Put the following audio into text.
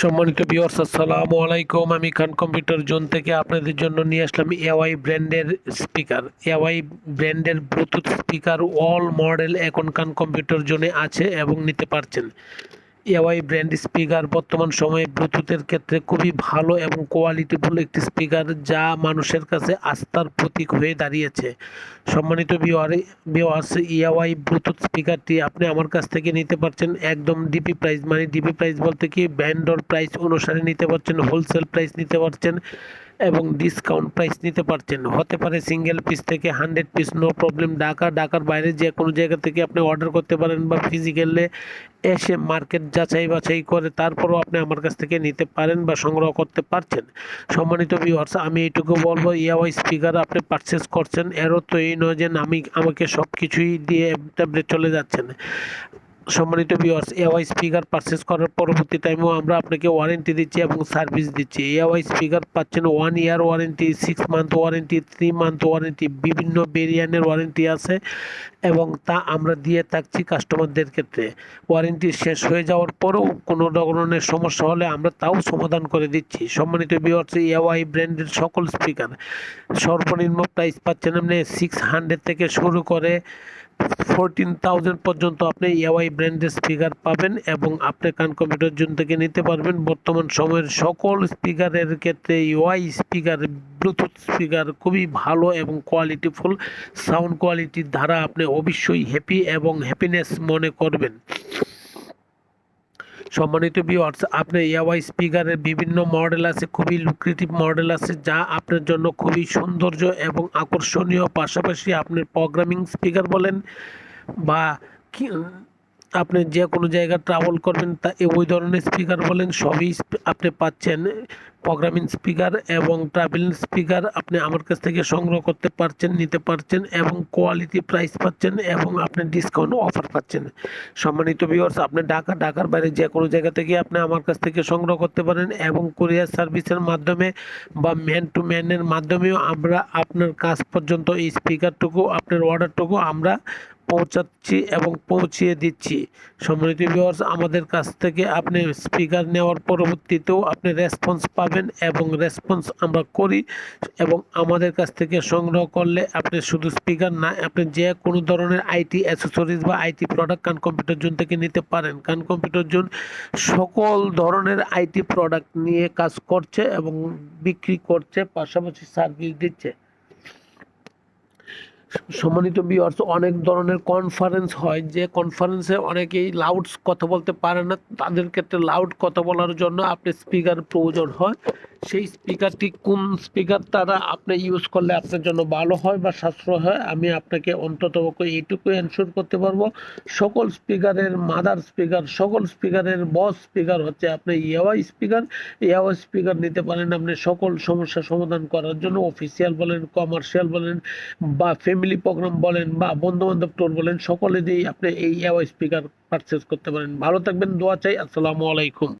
সম্মানিত ভিউয়ার্স, আসসালামু আলাইকুম। আমি খান কম্পিউটার জোন থেকে আপনাদের জন্য নিয়ে আসলাম এওয়াই ব্র্যান্ডের স্পিকার। এওয়াই ব্র্যান্ডের ব্লুটুথ স্পিকার অল মডেল এখন খান কম্পিউটার জোনে আছে এবং নিতে পারছেন। এওয়াই ব্র্যান্ড স্পিকার বর্তমান সময়ে ব্লুটুথের ক্ষেত্রে খুবই ভালো এবং কোয়ালিটিফুল একটি স্পিকার, যা মানুষের কাছে আস্থার প্রতীক হয়ে দাঁড়িয়েছে। সম্মানিত ভিউয়ার্স, এওয়াই ব্লুটুথ স্পিকারটি আপনি আমার কাছ থেকে নিতে পারছেন একদম ডিপি প্রাইস, মানে ডিপি প্রাইস বলতে কি ভ্যান্ডর প্রাইস অনুসারে নিতে পারছেন, হোলসেল প্রাইস নিতে পারছেন এবং ডিসকাউন্ট প্রাইস নিতে পারছেন। হতে পারে সিঙ্গেল পিস থেকে 100 পিস, নো প্রবলেম। ঢাকার বাইরে যে কোনো জায়গা থেকে আপনি অর্ডার করতে পারেন বা ফিজিক্যালে এসে মার্কেট যাচাই বাছাই করে তারপরও আপনি আমার কাছ থেকে নিতে পারেন বা সংগ্রহ করতে পারছেন। সম্মানিত ভিউয়ার্স, আমি এইটুকু বলবো, এওয়াই স্পিকার আপনি পারচেস করছেন, এরও তো এই নয় যে আমাকে সব কিছুই দিয়ে ট্যাবলেট চলে যাচ্ছেন। সম্মানিত ভিউয়ার্স, এওয়াই স্পিকার পারচেস করার পরবর্তী টাইমেও আমরা আপনাকে ওয়ারেন্টি দিচ্ছি এবং সার্ভিস দিচ্ছি। এওয়াই স্পিকার পাচ্ছেন 1 year warranty, 6 month warranty, 3 month warranty, বিভিন্ন ভেরিয়েন্টের ওয়ারেন্টি আছে এবং তা আমরা দিয়ে থাকছি কাস্টমারদের ক্ষেত্রে। ওয়ারেন্টি শেষ হয়ে যাওয়ার পরেও কোনো ধরনের সমস্যা হলে আমরা তাও সমাধান করে দিচ্ছি। সম্মানিত ভিউয়ার্স, এওয়াই ব্র্যান্ডের সকল স্পিকার সর্বনিম্ন প্রাইস পাচ্ছেন আপনি 600 থেকে শুরু করে 14,000 পর্যন্ত আপনি এওয়াই ব্র্যান্ডের স্পিকার পাবেন এবং আপনি খান কম্পিউটার জোন থেকে নিতে পারবেন। বর্তমান সময়ের সকল স্পিকারের ক্ষেত্রে এওয়াই স্পিকার, ব্লুটুথ স্পিকার খুবই ভালো এবং কোয়ালিটিফুল সাউন্ড কোয়ালিটির দ্বারা আপনি অবশ্যই হ্যাপি এবং হ্যাপিনেস মনে করবেন। সম্মানিত ভিউয়ার্স, আপনার এওয়াই স্পিকারের বিভিন্ন মডেল আছে, খুবই লুক্রেটিভ মডেল আছে, যা আপনার জন্য খুবই সৌন্দর্য এবং আকর্ষণীয়। পাশাপাশি আপনার প্রোগ্রামিং স্পিকার বলেন বা কি আপনি যে কোনো জায়গায় ট্রাভেল করবেন তা ওই ধরনের স্পিকার বলেন, সবই আপনি পাচ্ছেন। প্রোগ্রামিং স্পিকার এবং ট্রাভেল স্পিকার আপনি আমার কাছ থেকে সংগ্রহ করতে পারছেন, নিতে পারছেন এবং কোয়ালিটি প্রাইস পাচ্ছেন এবং আপনি ডিসকাউন্ট অফার পাচ্ছেন। সম্মানিত ভিউয়ার্স, আপনি ঢাকার বাইরে যে কোনো জায়গা থেকে আপনি আমার কাছ থেকে সংগ্রহ করতে পারেন এবং কুরিয়ার সার্ভিসের মাধ্যমে বা ম্যান টু ম্যানের মাধ্যমেও আমরা আপনার কাছ পর্যন্ত এই স্পিকারটুকু, আপনার অর্ডারটুকু আমরা পৌঁছাচ্ছি এবং পৌঁছিয়ে দিচ্ছি। সম্মানিত ভিউয়ার্স, আমাদের কাছ থেকে আপনি স্পিকার নেওয়ার পরবর্তীতেও আপনি রেসপন্স পাবেন এবং রেসপন্স আমরা করি এবং আমাদের কাছ থেকে সংগ্রহ করলে আপনি শুধু স্পিকার না, আপনি যে কোনো ধরনের আইটি অ্যাসেসরিজ বা IT product Khan computer zone থেকে নিতে পারেন। খান কম্পিউটার জোন সকল ধরনের আইটি প্রোডাক্ট নিয়ে কাজ করছে এবং বিক্রি করছে, পাশাপাশি সার্ভিস দিচ্ছে। সম্মানিত ভিউয়ার্স, অনেক ধরনের কনফারেন্স হয়, যে কনফারেন্সে অনেকেই লাউড কথা বলতে পারে না, তাদের ক্ষেত্রে লাউড কথা বলার জন্য আপনি স্পিকার প্রয়োজন হয়। সেই স্পিকারটি কোন স্পিকার দ্বারা আপনি ইউজ করলে আপনার জন্য ভালো হয় বা সাশ্রয় হয়, আমি আপনাকে অন্ততপক্ষে এইটুকু এনশিওর করতে পারবো। সকল স্পিকারের মাদার স্পিকার, সকল স্পিকারের বস স্পিকার হচ্ছে আপনার এওয়াই স্পিকার। এওয়াই স্পিকার নিতে পারেন আপনি সকল সমস্যা সমাধান করার জন্য। অফিসিয়াল বলেন, কমার্শিয়াল বলেন বা ফ্যামিলি প্রোগ্রাম বলেন বা বন্ধু বান্ধব টোর বলেন, সকলে দিয়েই আপনি এই এওয়াই স্পিকার পারচেস করতে পারেন। ভালো থাকবেন, দোয়া চাই। আসসালামু আলাইকুম।